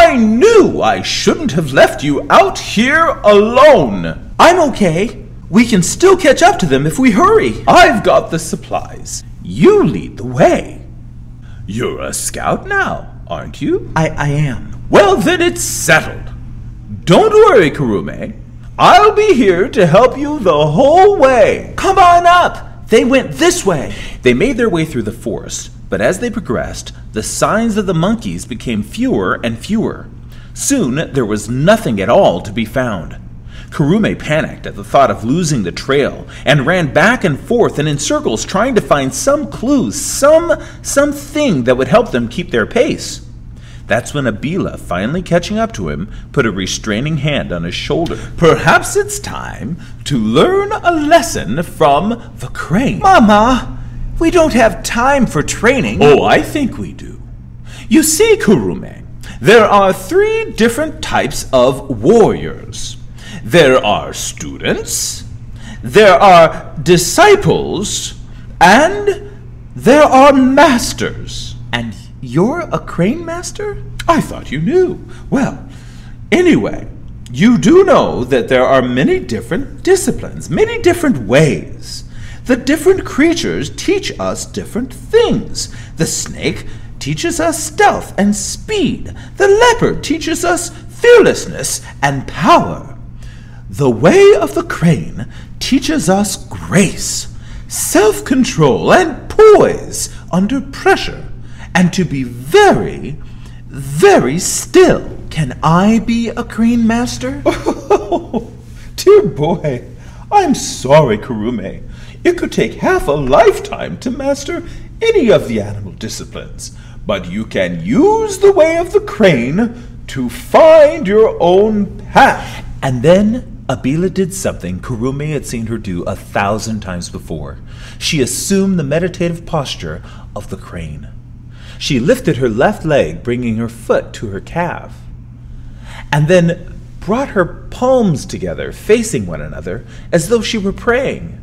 I knew I shouldn't have left you out here alone. I'm okay. We can still catch up to them if we hurry. I've got the supplies. You lead the way. You're a scout now, aren't you? I am. Well, then it's settled. Don't worry, Karume. I'll be here to help you the whole way. Come on up. They went this way. They made their way through the forest, but as they progressed, the signs of the monkeys became fewer and fewer. Soon, there was nothing at all to be found. Karume panicked at the thought of losing the trail and ran back and forth and in circles trying to find some clues, something that would help them keep their pace. That's when Abilah, finally catching up to him, put a restraining hand on his shoulder. Perhaps it's time to learn a lesson from the crane. Mama, we don't have time for training. Oh, I think we do. You see, Karume, there are 3 different types of warriors. There are students, there are disciples, and there are masters. And you're a crane master? I thought you knew. Well, anyway, you do know that there are many different disciplines, many different ways. The different creatures teach us different things. The snake teaches us stealth and speed. The leopard teaches us fearlessness and power. The way of the crane teaches us grace, self-control, and poise under pressure, and to be very, very still. Can I be a crane master? Oh, dear boy, I'm sorry, Karume. It could take half a lifetime to master any of the animal disciplines, but you can use the way of the crane to find your own path. And then Abilah did something Karume had seen her do 1,000 times before. She assumed the meditative posture of the crane. She lifted her left leg, bringing her foot to her calf, and then brought her palms together, facing one another, as though she were praying.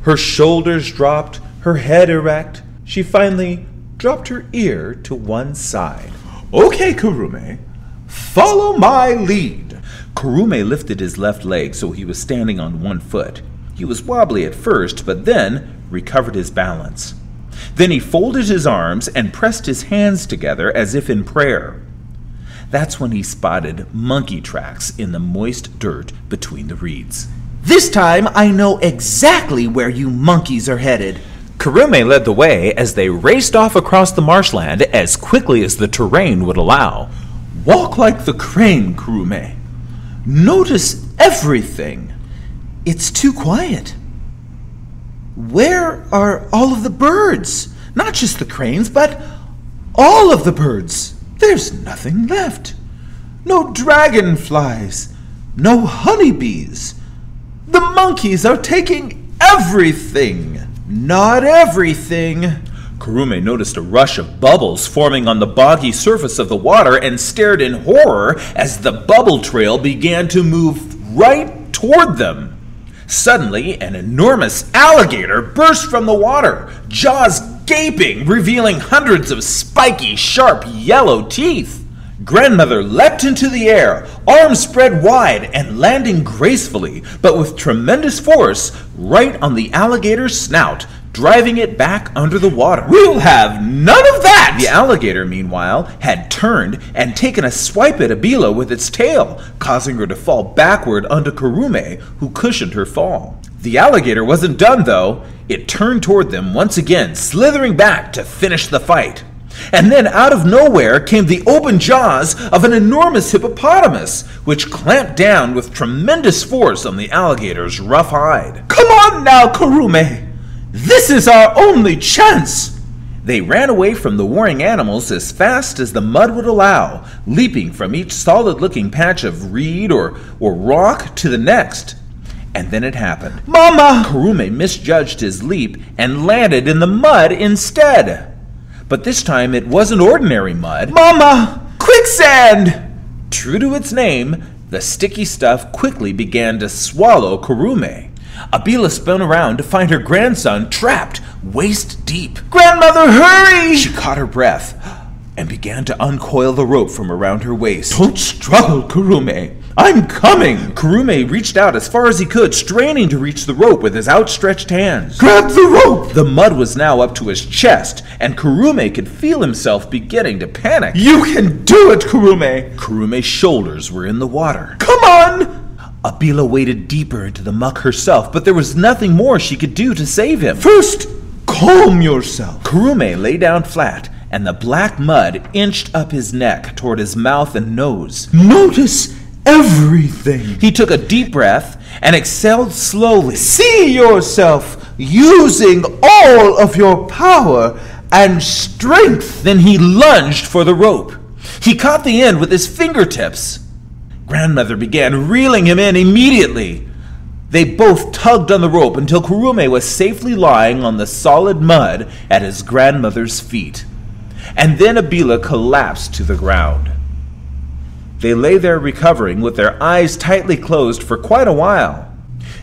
Her shoulders dropped, her head erect. She finally dropped her ear to one side. Okay, Karume, follow my lead. Karume lifted his left leg so he was standing on one foot. He was wobbly at first, but then recovered his balance. Then he folded his arms and pressed his hands together as if in prayer. That's when he spotted monkey tracks in the moist dirt between the reeds. This time I know exactly where you monkeys are headed. Karume led the way as they raced off across the marshland as quickly as the terrain would allow. Walk like the crane, Karume. Notice everything. It's too quiet. Where are all of the birds? Not just the cranes, but all of the birds. There's nothing left. No dragonflies, no honeybees. The monkeys are taking everything. Not everything. Karume noticed a rush of bubbles forming on the boggy surface of the water and stared in horror as the bubble trail began to move right toward them. Suddenly, an enormous alligator burst from the water, jaws gaping, revealing hundreds of spiky, sharp, yellow teeth. Grandmother leapt into the air, arms spread wide and landing gracefully, but with tremendous force, right on the alligator's snout, driving it back under the water. We'll have none of that! The alligator, meanwhile, had turned and taken a swipe at Abilah with its tail, causing her to fall backward onto Karume, who cushioned her fall. The alligator wasn't done, though. It turned toward them once again, slithering back to finish the fight. And then out of nowhere came the open jaws of an enormous hippopotamus, which clamped down with tremendous force on the alligator's rough hide. Come on now, Karume! This is our only chance! They ran away from the warring animals as fast as the mud would allow, leaping from each solid-looking patch of reed or rock to the next. And then it happened. Mama! Karume misjudged his leap and landed in the mud instead. But this time it wasn't ordinary mud. Mama! Quicksand! True to its name, the sticky stuff quickly began to swallow Karume. Abilah spun around to find her grandson trapped, waist deep. Grandmother, hurry! She caught her breath. and began to uncoil the rope from around her waist. Don't struggle, Karume. I'm coming. Karume reached out as far as he could, straining to reach the rope with his outstretched hands. Grab the rope. The mud was now up to his chest, and Karume could feel himself beginning to panic. You can do it, Karume. Karume's shoulders were in the water. Come on. Abilah waded deeper into the muck herself, but there was nothing more she could do to save him. First, calm yourself. Karume lay down flat, and the black mud inched up his neck toward his mouth and nose. Notice everything. He took a deep breath and exhaled slowly. See yourself using all of your power and strength. Then he lunged for the rope. He caught the end with his fingertips. Grandmother began reeling him in immediately. They both tugged on the rope until Karume was safely lying on the solid mud at his grandmother's feet. And then Abilah collapsed to the ground. They lay there recovering with their eyes tightly closed for quite a while.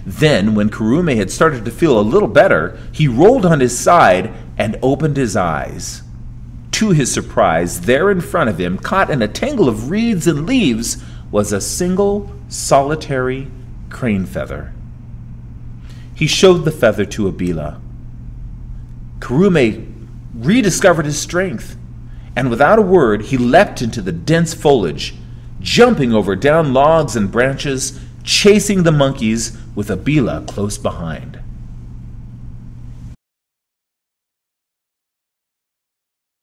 Then, when Karume had started to feel a little better, he rolled on his side and opened his eyes. To his surprise, there in front of him, caught in a tangle of reeds and leaves, was a single, solitary crane feather. He showed the feather to Abilah. Karume rediscovered his strength, and without a word, he leapt into the dense foliage, jumping over down logs and branches, chasing the monkeys with Abilah close behind.